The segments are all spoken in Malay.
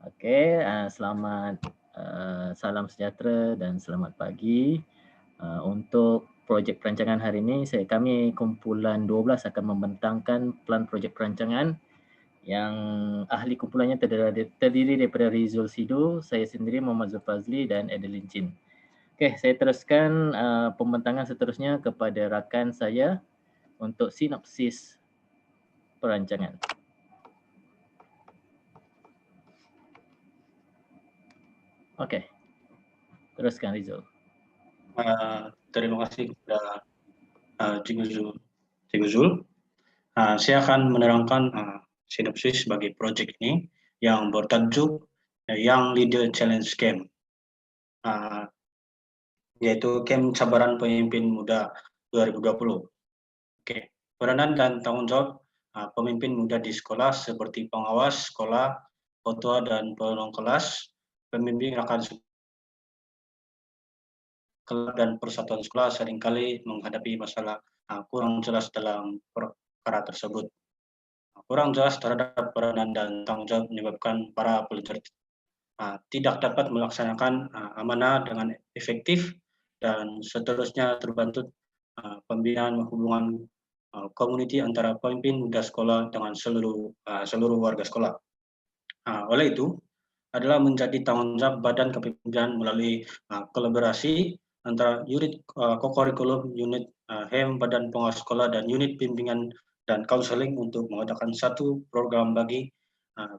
Oke, selamat salam sejahtera dan selamat pagi. Untuk projek perancangan hari ini, kami kumpulan 12 akan membentangkan plan projek perancangan yang ahli kumpulannya terdiri daripada Rizul Sido, saya sendiri Muhammad Zulfazli dan Adeline Chin. Okey, saya teruskan pembentangan seterusnya kepada rakan saya untuk sinopsis perancangan. Okey, teruskan Rizul. Terima kasih kepada Cikgu Zul. Saya akan menerangkan sinopsis bagi proyek ini yang bertajuk Young Leader Challenge Camp, yaitu Camp Cabaran Pemimpin Muda 2020. Oke, peranan dan tanggung jawab pemimpin muda di sekolah seperti pengawas sekolah, ketua dan penolong kelas, pembimbing rakan sekolah dan persatuan sekolah seringkali menghadapi masalah kurang jelas dalam perkara tersebut. Kurang jelas terhadap peranan dan tanggung jawab menyebabkan para pelajar tidak dapat melaksanakan amanah dengan efektif dan seterusnya terbantu pembinaan hubungan komuniti antara pemimpin muda sekolah dengan seluruh warga sekolah. Oleh itu, adalah menjadi tanggung jawab Badan Kepemimpinan melalui kolaborasi antara unit kokurikulum, unit HEM, Badan Pengawas Sekolah, dan unit bimbingan dan konseling untuk mengadakan satu program bagi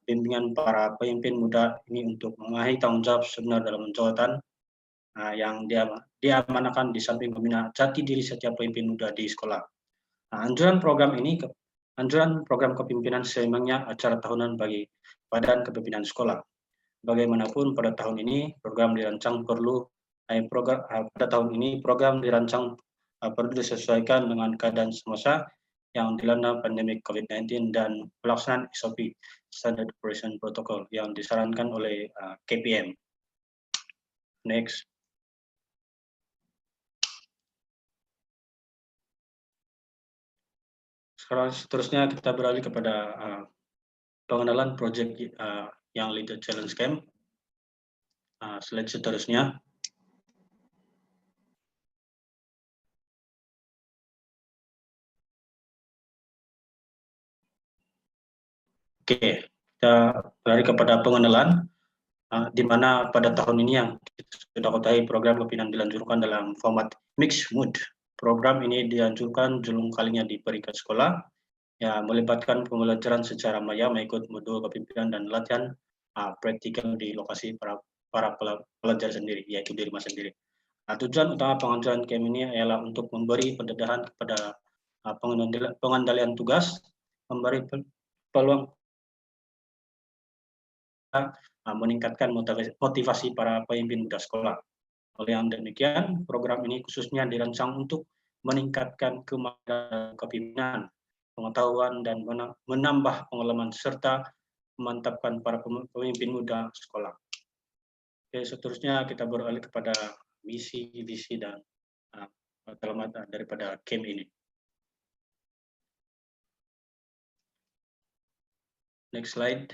bimbingan para pemimpin muda ini untuk mengakhiri tanggung jawab sebenar dalam jabatan yang diamanahkan di samping membina jati diri setiap pemimpin muda di sekolah. Anjuran program kepemimpinan semangnya acara tahunan bagi Badan Kepemimpinan Sekolah. Bagaimanapun pada tahun ini program dirancang perlu disesuaikan dengan keadaan semasa yang dilanda pandemi COVID-19 dan pelaksanaan SOP (Standard Operation Protocol) yang disarankan oleh KPM. Next. Seterusnya kita beralih kepada pengenalan proyek Young Leader Challenge Camp. Slide seterusnya. Oke, kita beralih kepada pengenalan, di mana pada tahun ini yang kita sudah ketahui program kepemimpinan dilanjutkan dalam format Mixed Mood. Program ini dianjurkan julung kalinya di peringkat sekolah, melibatkan pembelajaran secara maya mengikut modul kepemimpinan dan latihan praktikal di lokasi para pelajar sendiri, yaitu di rumah sendiri. Tujuan utama penganjuran camp ini ialah untuk memberi pendedahan kepada pengendalian tugas, memberi peluang meningkatkan motivasi para pemimpin muda sekolah. Oleh yang demikian, program ini khususnya dirancang untuk meningkatkan kemampuan kepemimpinan, pengetahuan, dan menambah pengalaman serta memantapkan para pemimpin muda sekolah. Oke, seterusnya kita beralih kepada misi, visi, dan matlamat daripada camp ini. Next slide.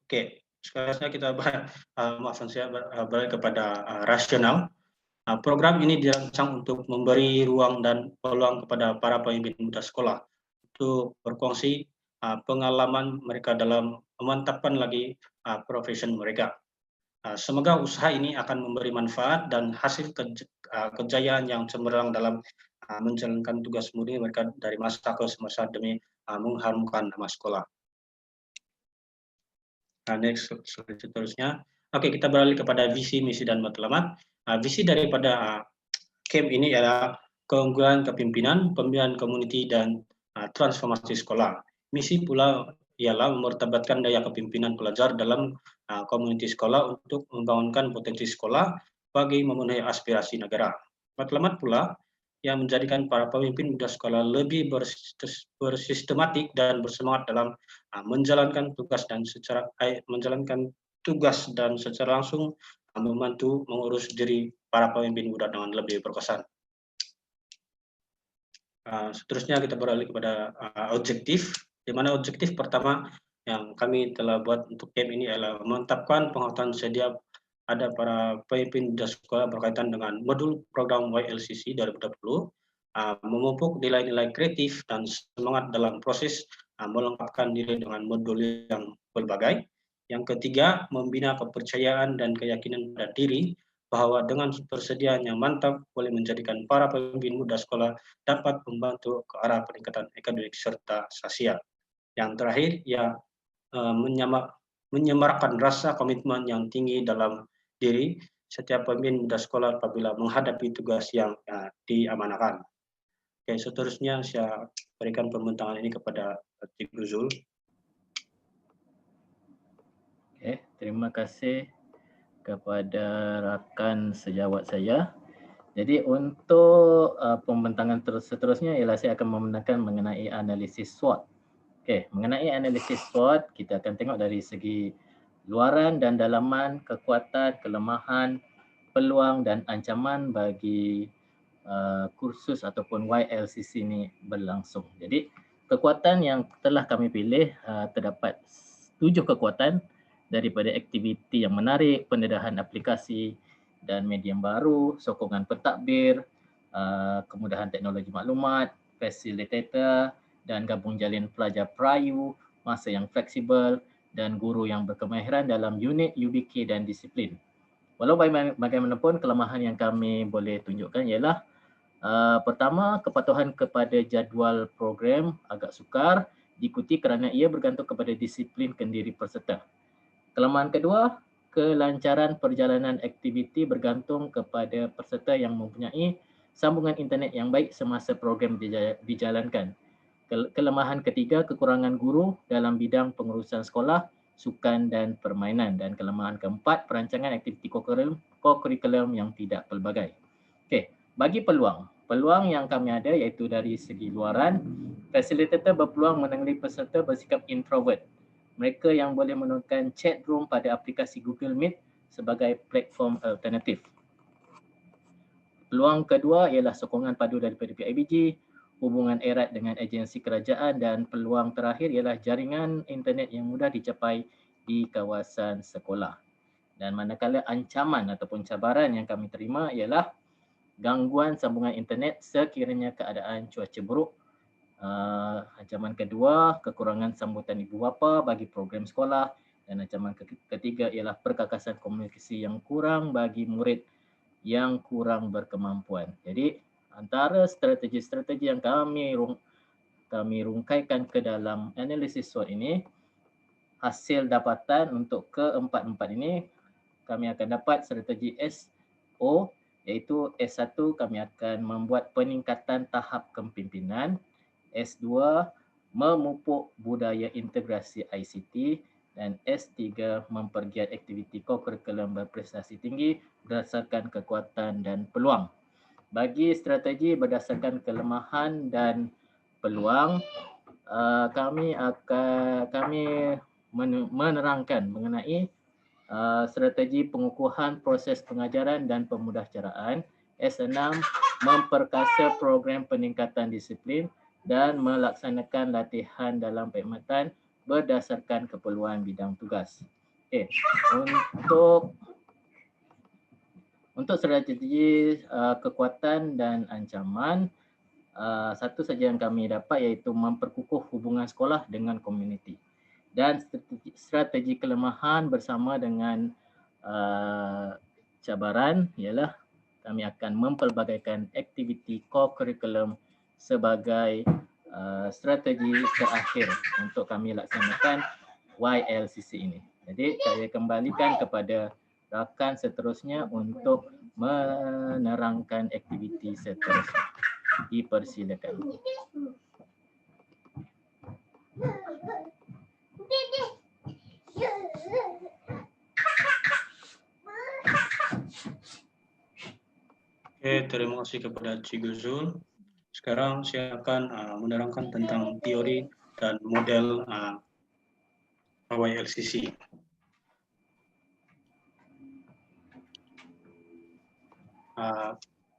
Oke, sekarang kita beralih kepada rasional. Program ini dirancang untuk memberi ruang dan peluang kepada para pemimpin muda sekolah untuk berkongsi pengalaman mereka dalam memantapkan lagi profesi mereka. Semoga usaha ini akan memberi manfaat dan hasil kejayaan yang cemerlang dalam menjalankan tugas mulia mereka dari masa ke masa demi mengharumkan nama sekolah. Next slide seterusnya. Oke, kita beralih kepada visi, misi, dan matlamat. Visi daripada camp ini adalah keunggulan kepemimpinan, pembinaan komuniti, dan transformasi sekolah. Misi pula ialah memartabatkan daya kepemimpinan pelajar dalam komuniti sekolah untuk membangunkan potensi sekolah bagi memenuhi aspirasi negara. Matlamat pula yang menjadikan para pemimpin muda sekolah lebih bersistematik dan bersemangat dalam menjalankan tugas dan secara langsung membantu mengurus diri para pemimpin muda dengan lebih berkesan. Seterusnya kita beralih kepada objektif, di mana objektif pertama yang kami telah buat untuk camp ini adalah memantapkan pengetahuan sedia ada para pemimpin dan sekolah berkaitan dengan modul program YLCC 2020, memupuk nilai-nilai kreatif dan semangat dalam proses melengkapkan diri dengan modul yang berbagai. Yang ketiga, membina kepercayaan dan keyakinan pada diri bahwa dengan persediaan yang mantap boleh menjadikan para pemimpin muda sekolah dapat membantu ke arah peningkatan akademik serta sosial. Yang terakhir, ya menyemarakkan rasa komitmen yang tinggi dalam diri setiap pemimpin muda sekolah apabila menghadapi tugas yang diamanahkan. Oke, seterusnya saya berikan pembentangan ini kepada Cik Guzul. Oke, terima kasih kepada rakan sejawat saya. Jadi untuk pembentangan seterusnya ialah saya akan membenarkan mengenai analisis SWOT. Okey, mengenai analisis SWOT, kita akan tengok dari segi luaran dan dalaman, kekuatan, kelemahan, peluang dan ancaman bagi kursus ataupun YLCC ini berlangsung. Jadi kekuatan yang telah kami pilih terdapat 7 kekuatan daripada aktiviti yang menarik, pendedahan aplikasi dan medium baru, sokongan pentadbir, kemudahan teknologi maklumat, fasilitator dan gabung jalin pelajar perayu, masa yang fleksibel dan guru yang berkemahiran dalam unit, UBK dan disiplin. Walau bagaimanapun kelemahan yang kami boleh tunjukkan ialah pertama, kepatuhan kepada jadual program agak sukar diikuti kerana ia bergantung kepada disiplin kendiri peserta. Kelemahan kedua, kelancaran perjalanan aktiviti bergantung kepada peserta yang mempunyai sambungan internet yang baik semasa program dijalankan. Kelemahan ketiga, kekurangan guru dalam bidang pengurusan sekolah, sukan dan permainan. Dan kelemahan keempat, perancangan aktiviti kokurikulum yang tidak pelbagai. Okey, bagi peluang yang kami ada iaitu dari segi luaran, fasilitator berpeluang menangani peserta bersikap introvert. Mereka yang boleh menggunakan chat room pada aplikasi Google Meet sebagai platform alternatif. Peluang kedua ialah sokongan padu daripada PIBG, hubungan erat dengan agensi kerajaan dan peluang terakhir ialah jaringan internet yang mudah dicapai di kawasan sekolah. Dan manakala ancaman ataupun cabaran yang kami terima ialah gangguan sambungan internet sekiranya keadaan cuaca buruk. Ancaman kedua, kekurangan sambutan ibu bapa bagi program sekolah, dan ancaman ketiga ialah perkakasan komunikasi yang kurang bagi murid yang kurang berkemampuan. Jadi antara strategi-strategi yang kami rungkaikan ke dalam analisis SWOT ini, hasil dapatan untuk keempat-empat ini kami akan dapat strategi SO, iaitu S1 kami akan membuat peningkatan tahap kepimpinan, S2 memupuk budaya integrasi ICT, dan S3 mempergiat aktiviti kokurikulum berprestasi tinggi berdasarkan kekuatan dan peluang. Bagi strategi berdasarkan kelemahan dan peluang, kami menerangkan mengenai strategi pengukuhan proses pengajaran dan pemudahcaraan. S6 memperkasa program peningkatan disiplin dan melaksanakan latihan dalam perkhidmatan berdasarkan keperluan bidang tugas. Okay. Untuk strategi kekuatan dan ancaman, satu saja yang kami dapat iaitu memperkukuh hubungan sekolah dengan komuniti. Dan strategi kelemahan bersama dengan cabaran ialah kami akan mempelbagaikan aktiviti kokurikulum sebagai strategi terakhir untuk kami laksanakan YLCC ini. Jadi saya kembalikan kepada rakan seterusnya untuk menerangkan aktiviti seterusnya. Dipersilakan. Oke, terima kasih kepada Cik Guzul. Sekarang saya akan menerangkan tentang teori dan model YLCC.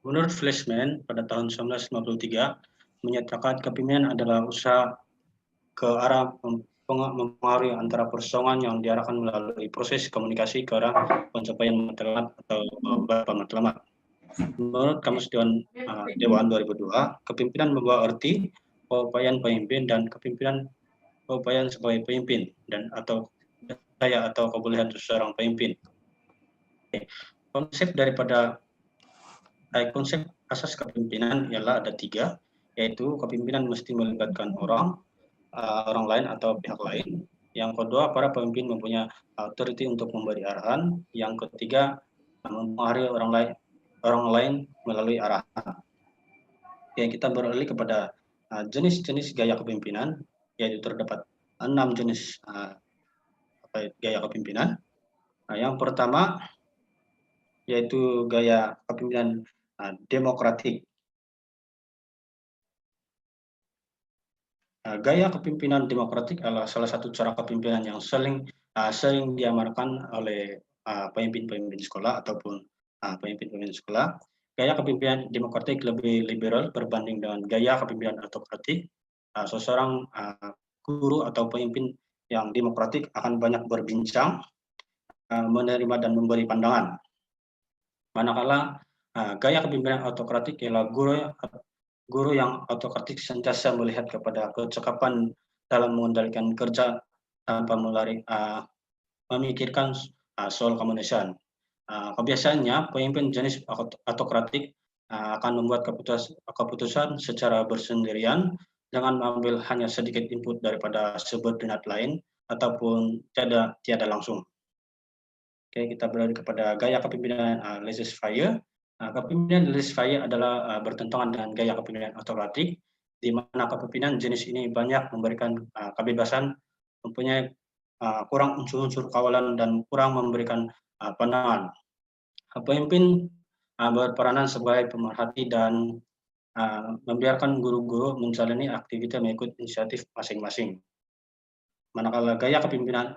Menurut Fleischmann pada tahun 1953, menyatakan kepemimpinan adalah usaha ke arah mempengaruhi antara persoalan yang diarahkan melalui proses komunikasi ke arah pencapaian matlamat atau beberapa matlamat. Menurut Kamus Dewan 2002, kepemimpinan membawa arti keupayaan pemimpin dan kepemimpinan keupayaan sebagai pemimpin dan atau daya atau kebolehan seseorang pemimpin. Konsep asas kepemimpinan ialah ada 3, yaitu kepemimpinan mesti melibatkan orang lain atau pihak lain. Yang kedua, para pemimpin mempunyai authority untuk memberi arahan. Yang ketiga, mempengaruhi orang lain melalui arahan. Kita beralih kepada jenis-jenis gaya kepemimpinan, yaitu terdapat 6 jenis gaya kepemimpinan. Yang pertama yaitu gaya kepemimpinan demokratik. Gaya kepemimpinan demokratik adalah salah satu cara kepemimpinan yang sering diamalkan oleh pemimpin-pemimpin sekolah ataupun pemimpin-pemimpin sekolah. Gaya kepemimpinan demokratik lebih liberal berbanding dengan gaya kepemimpinan autokratik. Seseorang guru atau pemimpin yang demokratik akan banyak berbincang, menerima dan memberi pandangan. Manakala gaya kepemimpinan autokratik ialah guru yang autokratik sentiasa melihat kepada kecakapan dalam mengendalikan kerja tanpa memikirkan soal kemanusiaan. Kebiasaannya pemimpin jenis autokratik akan membuat keputusan secara bersendirian dengan mengambil hanya sedikit input daripada subordinat lain ataupun tiada langsung. Kita beralih kepada gaya kepemimpinan laissez-faire. Kepemimpinan laissez-faire adalah bertentangan dengan gaya kepemimpinan autokratik, di mana kepemimpinan jenis ini banyak memberikan kebebasan, mempunyai kurang unsur-unsur kawalan dan kurang memberikan pandangan. Pemimpin berperanan sebagai pemerhati dan membiarkan guru-guru menjalani aktivitas mengikut inisiatif masing-masing. Manakala gaya kepemimpinan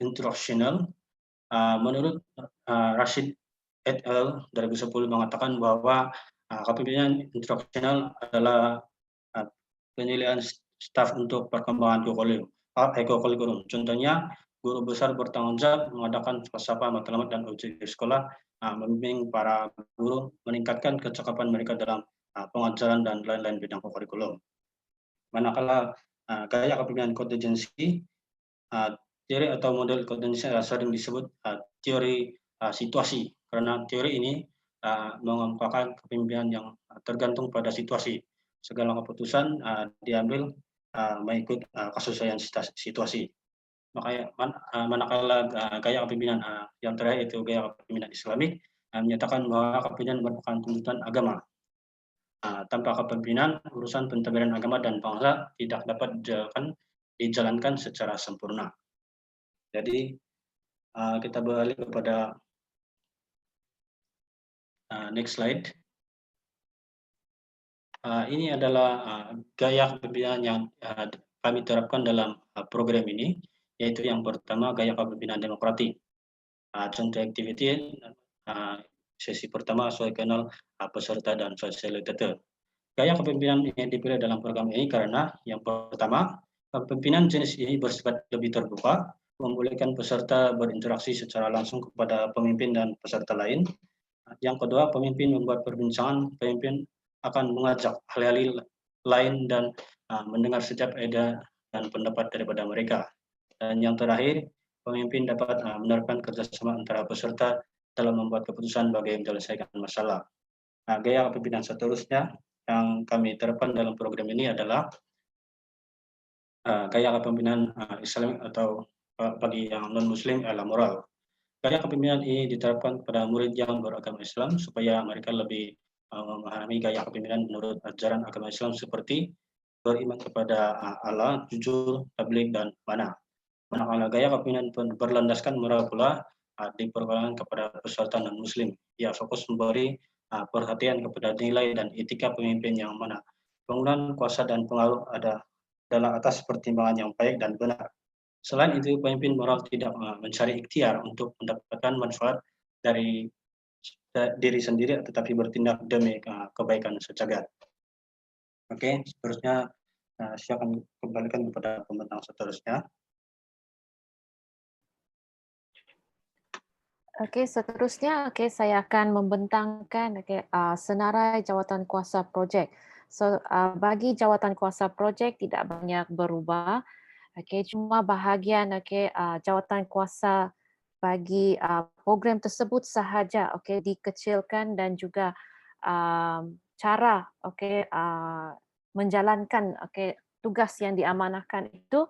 instructional, menurut Rashid et al. 2010 mengatakan bahwa kepemimpinan instruksional adalah penilaian staf untuk perkembangan ekokurikulum. Contohnya, guru besar bertanggung jawab mengadakan falsafah, matlamat, dan objek sekolah, membimbing para guru meningkatkan kecakapan mereka dalam pengajaran dan lain-lain bidang kurikulum. Manakala gaya kepemimpinan kontingensi, teori atau model kontingensi sering disebut teori situasi, karena teori ini mengungkapkan kepemimpinan yang tergantung pada situasi. Segala keputusan diambil mengikut kesesuaian situasi. Makanya manakala gaya kepemimpinan yang terakhir yaitu gaya kepemimpinan Islamik menyatakan bahwa kepemimpinan merupakan tuntutan agama. Tanpa kepemimpinan, urusan pentadbiran agama dan bangsa tidak dapat dijalankan secara sempurna. Jadi kita beralih kepada next slide. Ini adalah gaya kepemimpinan yang kami terapkan dalam program ini, yaitu yang pertama gaya kepemimpinan demokratik. Contoh activity sesi pertama sesuai kenal peserta dan fasilitator. Gaya kepemimpinan yang dipilih dalam program ini karena yang pertama, kepemimpinan jenis ini bersifat lebih terbuka, membolehkan peserta berinteraksi secara langsung kepada pemimpin dan peserta lain. Yang kedua, pemimpin membuat perbincangan, pemimpin akan mengajak ahli-ahli lain dan mendengar setiap ide dan pendapat daripada mereka. Dan yang terakhir, pemimpin dapat menerapkan kerjasama antara peserta dalam membuat keputusan bagi menyelesaikan masalah. Gaya kepemimpinan seterusnya yang kami terapkan dalam program ini adalah gaya kepemimpinan Islam atau bagi yang non-Muslim adalah moral. Gaya kepemimpinan ini diterapkan pada murid yang beragama Islam supaya mereka lebih memahami gaya kepemimpinan menurut ajaran agama Islam seperti beriman kepada Allah, jujur, tabligh, dan amanah. Manakala gaya kepemimpinan berlandaskan moral pula diperkenalkan kepada peserta non-Muslim. Ia fokus memberi perhatian kepada nilai dan etika pemimpin yang mana penggunaan kuasa dan pengaruh ada dalam atas pertimbangan yang baik dan benar. Selain itu, pemimpin moral tidak mencari ikhtiar untuk mendapatkan manfaat dari diri sendiri, tetapi bertindak demi kebaikan sejagat. Oke, seterusnya saya akan kembalikan kepada pembentang seterusnya. Oke, seterusnya saya akan membentangkan senarai jawatan kuasa projek. So bagi jawatan kuasa projek tidak banyak berubah. Cuma bahagian jawatan kuasa bagi program tersebut sahaja dikecilkan dan juga cara menjalankan tugas yang diamanahkan itu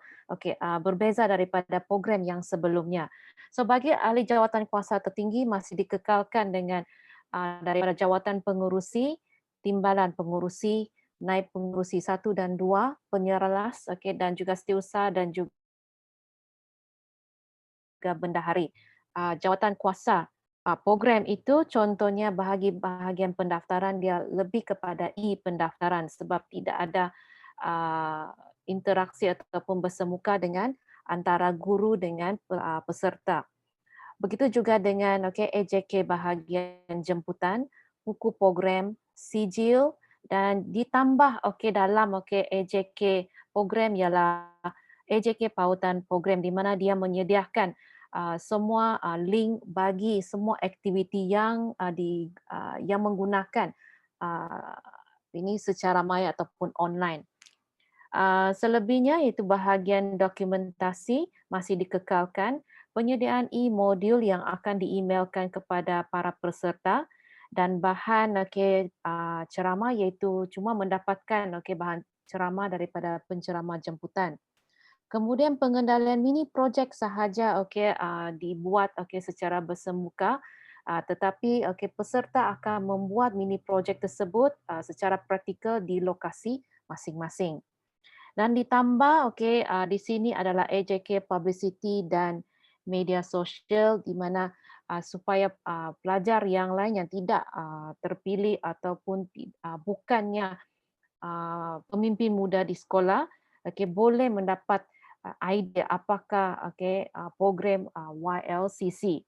berbeza daripada program yang sebelumnya. So bagi ahli jawatan kuasa tertinggi masih dikekalkan dengan daripada jawatan pengurusi, timbalan pengurusi, naib pengurusi 1 dan 2, penyeralas dan juga setiausaha dan juga bendahari. Jawatan kuasa program itu contohnya bahagian pendaftaran dia lebih kepada e-pendaftaran sebab tidak ada interaksi ataupun bersemuka dengan antara guru dengan peserta. Begitu juga dengan AJK bahagian jemputan, buku program, sijil dan ditambah dalam AJK program ialah AJK pautan program di mana dia menyediakan semua link bagi semua aktiviti yang yang menggunakan ini secara maya ataupun online. Selebihnya iaitu bahagian dokumentasi masih dikekalkan, penyediaan e-modul yang akan diemailkan kepada para peserta dan bahan ceramah iaitu cuma mendapatkan bahan ceramah daripada penceramah jemputan. Kemudian pengendalian mini projek sahaja dibuat secara bersemuka tetapi peserta akan membuat mini projek tersebut secara praktikal di lokasi masing-masing. Dan ditambah di sini adalah AJK publicity dan media sosial di mana supaya pelajar yang lain yang tidak terpilih ataupun bukannya pemimpin muda di sekolah boleh mendapat idea apakah program YLCC.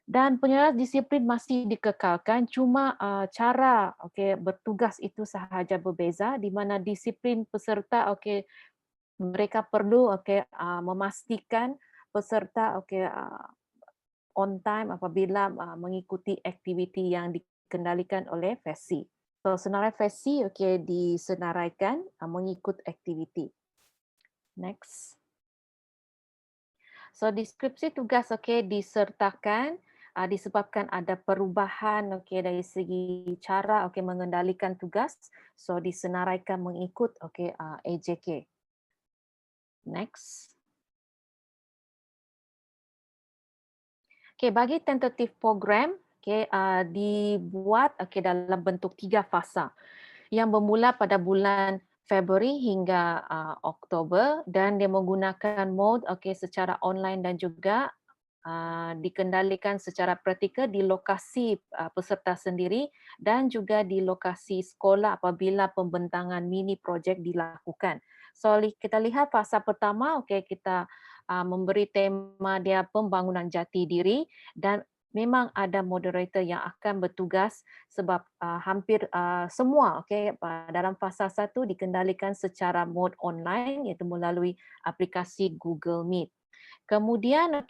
Dan penyerahan disiplin masih dikekalkan, cuma cara bertugas itu sahaja berbeza di mana disiplin peserta mereka perlu memastikan peserta on time apabila mengikuti aktiviti yang dikendalikan oleh FESI. So senarai FESI disenaraikan mengikut aktiviti. Next. So deskripsi tugas disertakan disebabkan ada perubahan dari segi cara mengendalikan tugas, so disenaraikan mengikut AJK. Next. Bagi tentatif program dibuat dalam bentuk 3 fasa yang bermula pada bulan Februari hingga Oktober dan dia menggunakan mode secara online dan juga dikendalikan secara praktikal di lokasi peserta sendiri dan juga di lokasi sekolah apabila pembentangan mini projek dilakukan. So kita lihat fasa pertama kita memberi tema dia pembangunan jati diri dan memang ada moderator yang akan bertugas sebab hampir semua dalam fasa 1 dikendalikan secara mode online iaitu melalui aplikasi Google Meet. Kemudian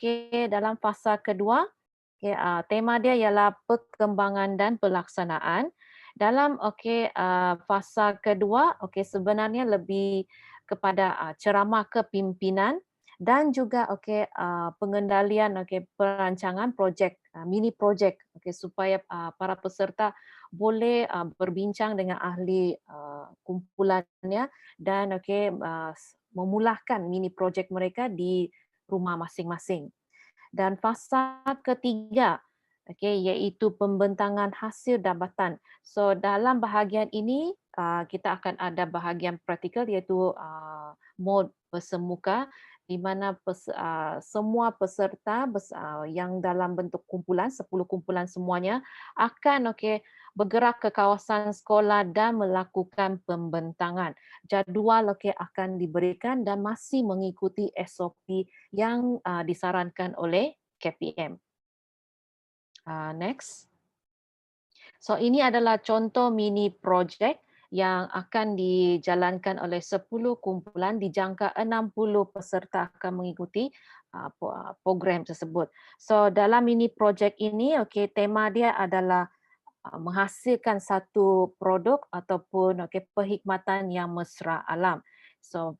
dalam fasa kedua tema dia ialah perkembangan dan pelaksanaan. Dalam fasa kedua sebenarnya lebih kepada ceramah kepimpinan dan juga pengendalian perancangan projek mini projek supaya para peserta boleh berbincang dengan ahli kumpulannya dan memulahkan mini projek mereka di rumah masing-masing. Dan fasa ketiga iaitu pembentangan hasil dapatan. So dalam bahagian ini kita akan ada bahagian praktikal iaitu mode bersemuka di mana semua peserta yang dalam bentuk kumpulan 10 kumpulan semuanya akan bergerak ke kawasan sekolah dan melakukan pembentangan. Jadual akan diberikan dan masih mengikuti SOP yang disarankan oleh KPM. Next. So ini adalah contoh mini project yang akan dijalankan oleh 10 kumpulan, dijangka 60 peserta akan mengikuti program tersebut. So dalam mini projek ini, tema dia adalah menghasilkan satu produk ataupun perkhidmatan yang mesra alam. So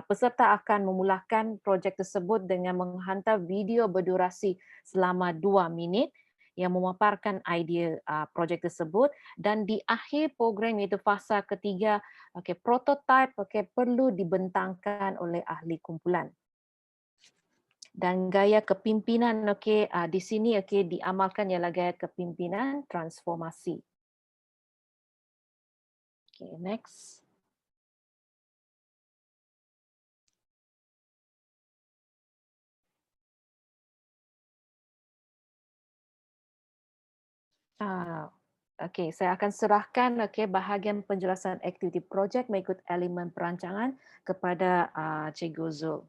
peserta akan memulakan projek tersebut dengan menghantar video berdurasi selama 2 minit yang memaparkan idea projek tersebut, dan di akhir program iaitu fasa ketiga, prototype perlu dibentangkan oleh ahli kumpulan. Dan gaya kepimpinan di sini diamalkan ialah gaya kepimpinan transformasi. Next. Saya akan serahkan bahagian penjelasan aktiviti projek mengikut elemen perancangan kepada Cikgu Zul.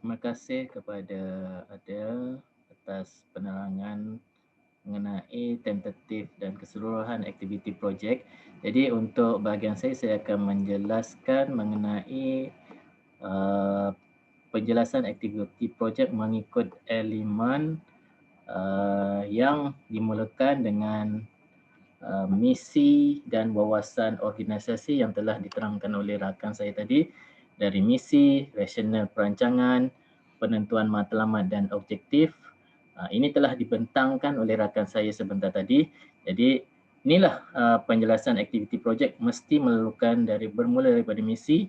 Terima kasih kepada Adele atas penerangan mengenai tentatif dan keseluruhan aktiviti projek. Jadi untuk bahagian saya akan menjelaskan mengenai penjelasan aktiviti projek mengikut elemen yang dimulakan dengan misi dan wawasan organisasi yang telah diterangkan oleh rakan saya tadi, dari misi, rasional perancangan, penentuan matlamat dan objektif. Ini telah dibentangkan oleh rakan saya sebentar tadi. Jadi inilah penjelasan aktiviti projek mesti memerlukan bermula daripada misi,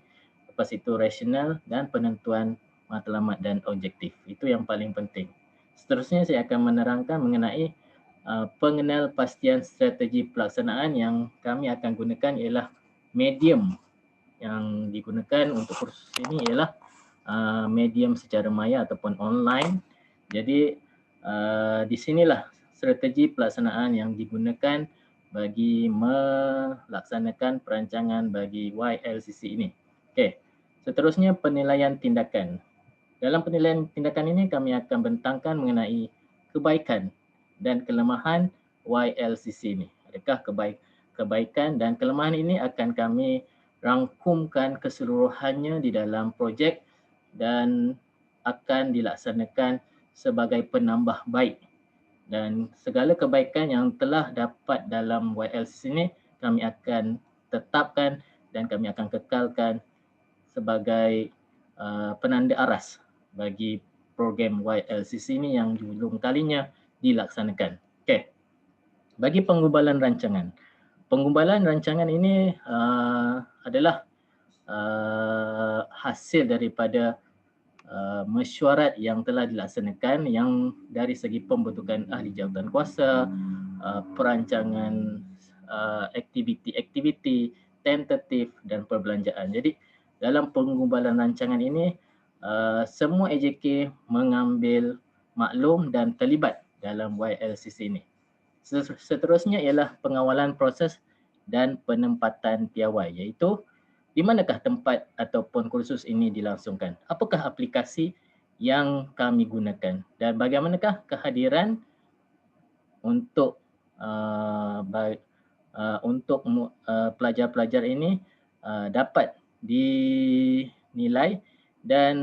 lepas itu rasional dan penentuan matlamat dan objektif. Itu yang paling penting. Seterusnya saya akan menerangkan mengenai pengenalpastian strategi pelaksanaan yang kami akan gunakan ialah medium yang digunakan untuk kursus ini ialah medium secara maya ataupun online. Jadi di sinilah strategi pelaksanaan yang digunakan bagi melaksanakan perancangan bagi YLCC ini. Okey. Seterusnya penilaian tindakan. Dalam penilaian tindakan ini kami akan bentangkan mengenai kebaikan dan kelemahan YLCC ini. Adakah kebaikan dan kelemahan ini akan kami rangkumkan keseluruhannya di dalam projek dan akan dilaksanakan sebagai penambah baik. Dan segala kebaikan yang telah dapat dalam YLCC ini kami akan tetapkan dan kami akan kekalkan sebagai penanda aras bagi program YLCC ini yang belum kalinya dilaksanakan. Okey. Bagi penggubalan rancangan. Penggubalan rancangan ini adalah hasil daripada mesyuarat yang telah dilaksanakan yang dari segi pembentukan ahli jawatan kuasa, perancangan aktiviti-aktiviti, tentatif dan perbelanjaan. Jadi dalam penggubalan rancangan ini semua AJK mengambil maklum dan terlibat dalam YLCC ini. Seterusnya ialah pengawalan proses dan penempatan piawai, iaitu di manakah tempat ataupun kursus ini dilangsungkan, apakah aplikasi yang kami gunakan dan bagaimanakah kehadiran untuk pelajar-pelajar ini dapat dinilai dan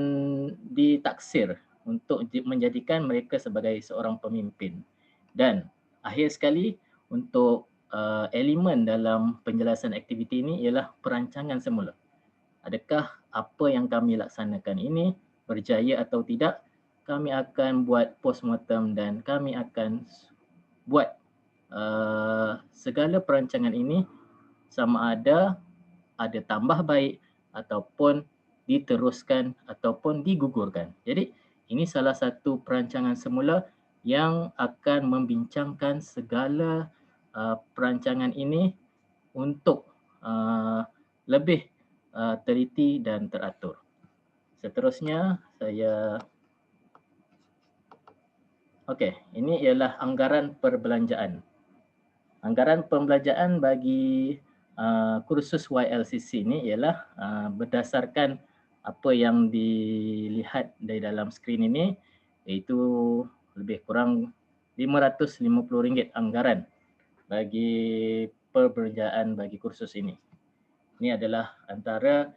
ditaksir untuk menjadikan mereka sebagai seorang pemimpin. Dan akhir sekali untuk elemen dalam penjelasan aktiviti ini ialah perancangan semula. Adakah apa yang kami laksanakan ini berjaya atau tidak? Kami akan buat postmortem dan kami akan buat segala perancangan ini sama ada tambah baik ataupun diteruskan ataupun digugurkan. Jadi ini salah satu perancangan semula yang akan membincangkan segala perancangan ini untuk lebih teliti dan teratur. Seterusnya ini ialah anggaran perbelanjaan. Anggaran pembelanjaan bagi kursus YLCC ini ialah berdasarkan apa yang dilihat dari dalam skrin ini, iaitu lebih kurang RM550 anggaran bagi perbelanjaan bagi kursus ini. Ini adalah antara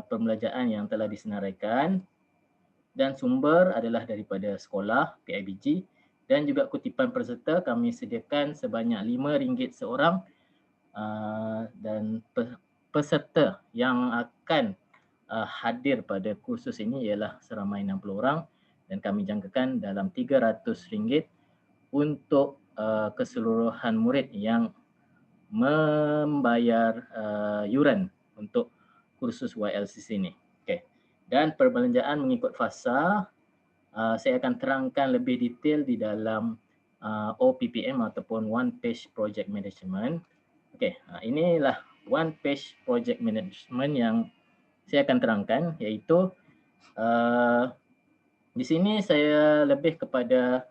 pembelajaran yang telah disenaraikan dan sumber adalah daripada sekolah PIBG dan juga kutipan peserta kami sediakan sebanyak RM5 seorang dan peserta yang akan hadir pada kursus ini ialah seramai 60 orang dan kami jangkakan dalam RM300 untuk keseluruhan murid yang membayar yuran untuk kursus YLCC ini. Okay. Dan perbelanjaan mengikut fasa saya akan terangkan lebih detail di dalam OPPM ataupun One Page Project Management. Okay, inilah One Page Project Management yang saya akan terangkan, iaitu di sini saya lebih kepada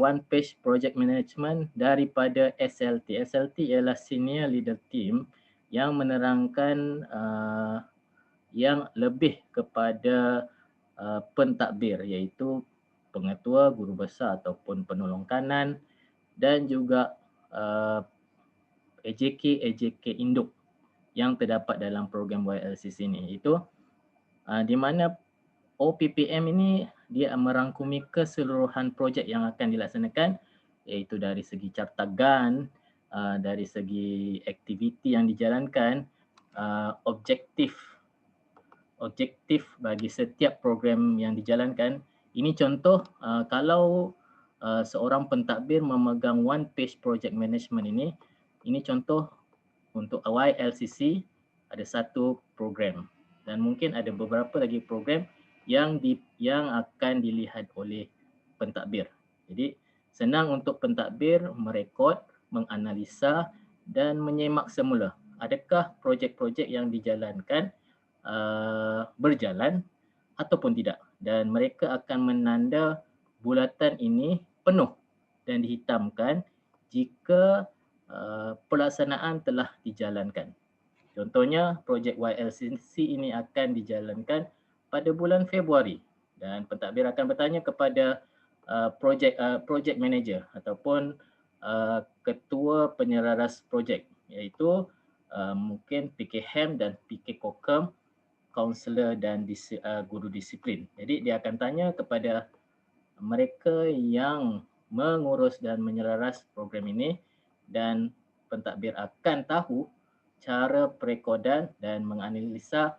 One Page Project Management daripada SLT. SLT ialah Senior Leader Team yang menerangkan yang lebih kepada pentadbir, iaitu pengetua, guru besar ataupun penolong kanan dan juga AJK induk yang terdapat dalam program YLCC ini. Itu di mana OPPM ini dia merangkumi keseluruhan projek yang akan dilaksanakan, iaitu dari segi cartagan, dari segi aktiviti yang dijalankan, objektif bagi setiap program yang dijalankan. Ini contoh kalau seorang pentadbir memegang One Page Project Management ini contoh untuk YLCC ada satu program dan mungkin ada beberapa lagi program yang akan dilihat oleh pentadbir. Jadi senang untuk pentadbir merekod, menganalisa dan menyemak semula adakah projek-projek yang dijalankan berjalan ataupun tidak, dan mereka akan menanda bulatan ini penuh dan dihitamkan jika pelaksanaan telah dijalankan. Contohnya projek YLCC ini akan dijalankan pada bulan Februari dan pentadbir akan bertanya kepada projek manager ataupun ketua penyelaras projek, iaitu mungkin PKHAM dan PK Kokem, kaunselor dan guru disiplin. Jadi dia akan tanya kepada mereka yang mengurus dan menyelaras program ini dan pentadbir akan tahu cara perekodan dan menganalisa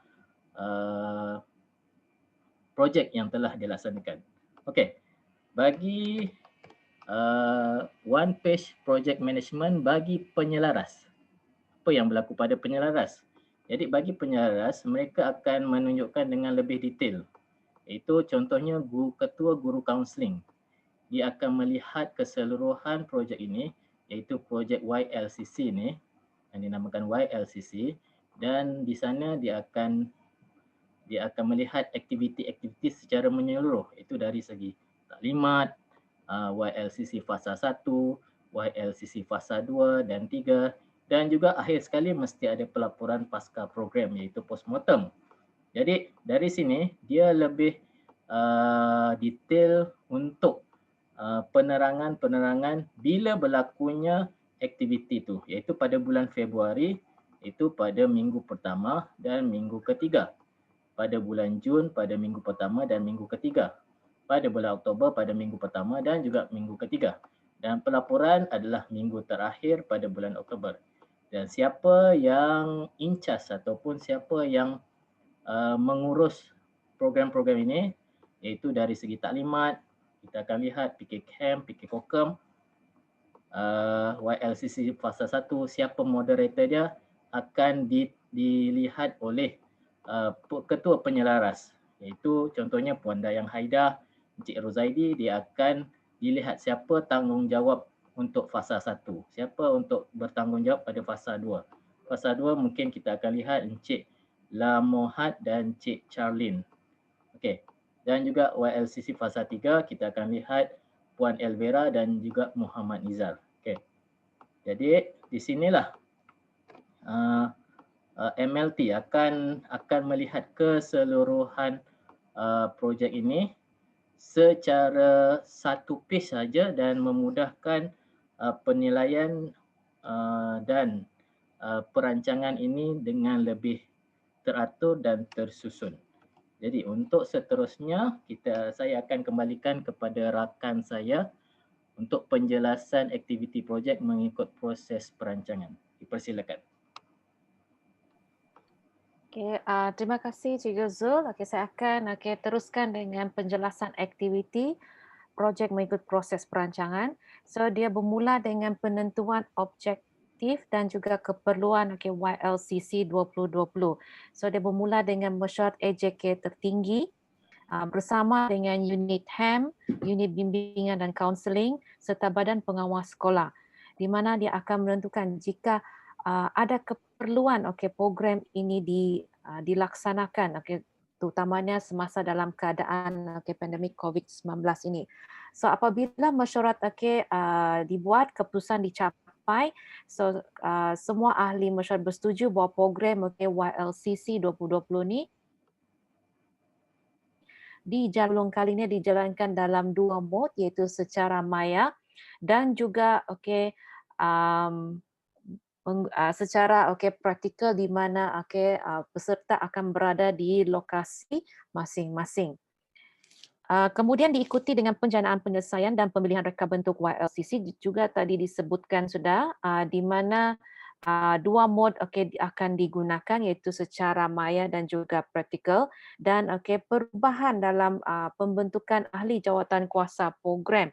projek yang telah dilaksanakan. Okey, bagi One Page Project Management bagi penyelaras, apa yang berlaku pada penyelaras? Jadi bagi penyelaras, mereka akan menunjukkan dengan lebih detail. Itu contohnya ketua guru kaunseling. Dia akan melihat keseluruhan projek ini, iaitu projek YLCC ini, yang dinamakan YLCC, dan di sana dia akan melihat aktiviti-aktiviti secara menyeluruh. Itu dari segi taklimat, YLCC fasa 1, YLCC fasa 2 dan 3. Dan juga akhir sekali mesti ada pelaporan pasca program, iaitu postmortem. Jadi dari sini dia lebih detail untuk penerangan bila berlakunya aktiviti itu, iaitu pada bulan Februari, itu pada minggu pertama dan minggu ketiga. Pada bulan Jun pada minggu pertama dan minggu ketiga. Pada bulan Oktober pada minggu pertama dan juga minggu ketiga. Dan pelaporan adalah minggu terakhir pada bulan Oktober. Dan siapa yang in charge ataupun siapa yang mengurus program-program ini, iaitu dari segi taklimat, kita akan lihat PKKAM, PK Kokem, YLCC fasa 1, siapa moderator dia akan dilihat oleh ketua penyelaras, iaitu contohnya Puan Dayang Haida, Encik Rozaidi, dia akan dilihat siapa tanggungjawab untuk fasa 1, siapa untuk bertanggungjawab pada fasa 2. Fasa 2 mungkin kita akan lihat Encik Lamohad dan Encik Charlene. Okey. Dan juga YLCC fasa 3 kita akan lihat Puan Elvira dan juga Muhammad Nizar. Okey. Jadi di sinilah MLT akan melihat keseluruhan projek ini secara satu pace saja dan memudahkan penilaian dan perancangan ini dengan lebih teratur dan tersusun. Jadi untuk seterusnya saya akan kembalikan kepada rakan saya untuk penjelasan aktiviti projek mengikut proses perancangan. Dipersilakan. Okay, terima kasih Cikgu Zul. Okay, saya akan teruskan dengan penjelasan aktiviti projek mengikut proses perancangan. So dia bermula dengan penentuan objektif dan juga keperluan YLCC 2020. So dia bermula dengan mesyuarat AJK tertinggi bersama dengan unit HAM, unit bimbingan dan kaunseling serta badan pengawas sekolah, di mana dia akan menentukan jika ada keperluan program ini dilaksanakan terutamanya semasa dalam keadaan pandemik COVID-19 ini. So apabila mesyuarat dibuat, keputusan dicapai, so semua ahli mesyuarat bersetuju bahawa program YLCC 2020 ni kali ini dijalankan dalam 2 mod, iaitu secara maya dan juga secara praktikal, di mana peserta akan berada di lokasi masing-masing. Kemudian diikuti dengan penjanaan penyelesaian dan pemilihan reka bentuk YLCC, juga tadi disebutkan sudah, di mana 2 mod akan digunakan, iaitu secara maya dan juga praktikal, dan perubahan dalam pembentukan ahli jawatan kuasa program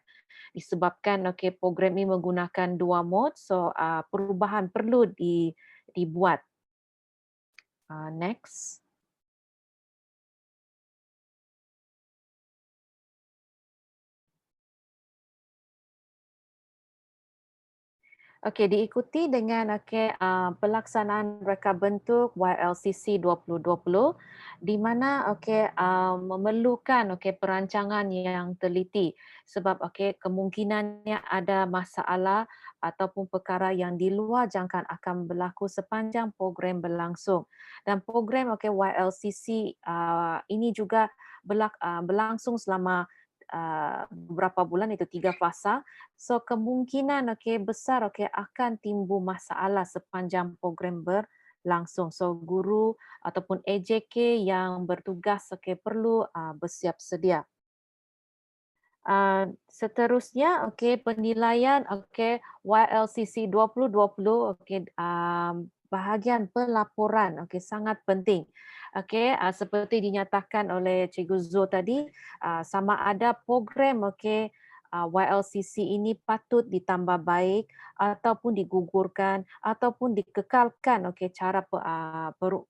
disebabkan program ini menggunakan 2 mod, so perubahan perlu dibuat. Next. Okey, diikuti dengan pelaksanaan reka bentuk YLCC 2020, di mana memerlukan perancangan yang teliti, sebab kemungkinannya ada masalah ataupun perkara yang di luar jangkaan akan berlaku sepanjang program berlangsung. Dan program YLCC ini juga berlangsung selama beberapa bulan, itu 3 fasa. So kemungkinan besar akan timbul masalah sepanjang program berlangsung. So guru ataupun AJK yang bertugas perlu bersiap sedia. Seterusnya penilaian YLCC 2020, bahagian pelaporan sangat penting. Seperti dinyatakan oleh Cikgu Zul tadi, sama ada program YLCC ini patut ditambah baik ataupun digugurkan ataupun dikekalkan cara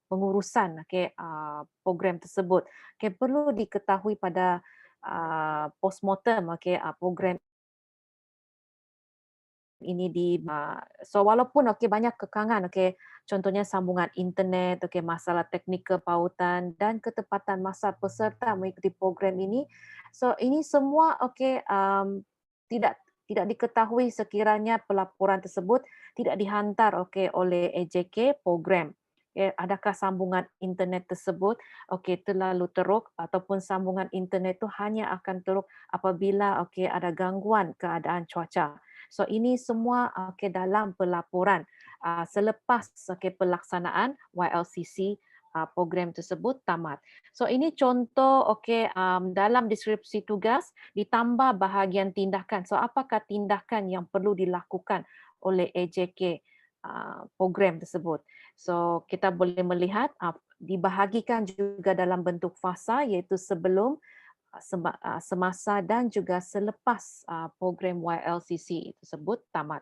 pengurusan program tersebut. Perlu diketahui pada postmortem program ini so walaupun banyak kekangan contohnya sambungan internet, masalah teknikal pautan dan ketepatan masa peserta mengikuti program ini, so ini semua tidak diketahui sekiranya pelaporan tersebut tidak dihantar oleh AJK program. Adakah sambungan internet tersebut terlalu teruk, ataupun sambungan internet itu hanya akan teruk apabila ada gangguan keadaan cuaca. So ini semua dalam pelaporan selepas pelaksanaan YLCC program tersebut tamat. So ini contoh dalam deskripsi tugas ditambah bahagian tindakan. So apakah tindakan yang perlu dilakukan oleh AJK program tersebut? So kita boleh melihat dibahagikan juga dalam bentuk fasa, iaitu sebelum, semasa dan juga selepas program YLCC tersebut tamat.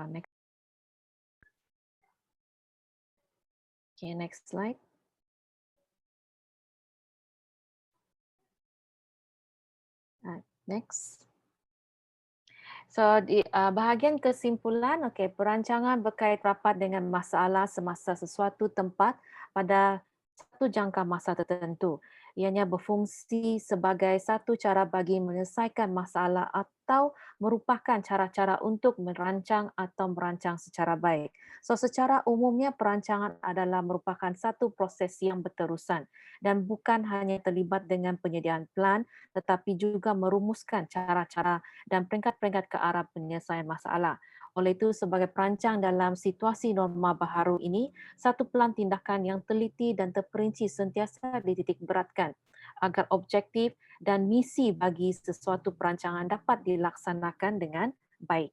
Next. Okay, next slide. Next. So di bahagian kesimpulan, perancangan berkait rapat dengan masalah semasa sesuatu tempat pada satu jangka masa tertentu. Ianya berfungsi sebagai satu cara bagi menyelesaikan masalah atau merupakan cara-cara untuk merancang atau merancang secara baik. So, secara umumnya perancangan adalah merupakan satu proses yang berterusan dan bukan hanya terlibat dengan penyediaan plan tetapi juga merumuskan cara-cara dan peringkat-peringkat ke arah penyelesaian masalah. Oleh itu, sebagai perancang dalam situasi norma baharu ini, satu pelan tindakan yang teliti dan terperinci sentiasa dititik beratkan agar objektif dan misi bagi sesuatu perancangan dapat dilaksanakan dengan baik.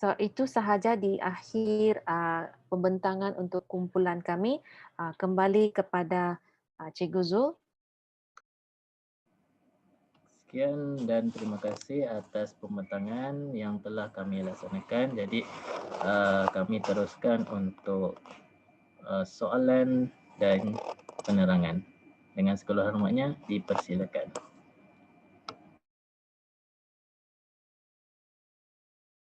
So, itu sahaja di akhir pembentangan untuk kumpulan kami. Kembali kepada Cikgu Zul. Sekian dan terima kasih atas pembentangan yang telah kami laksanakan. Jadi kami teruskan untuk soalan dan penerangan. Dengan segala hormatnya, dipersilakan.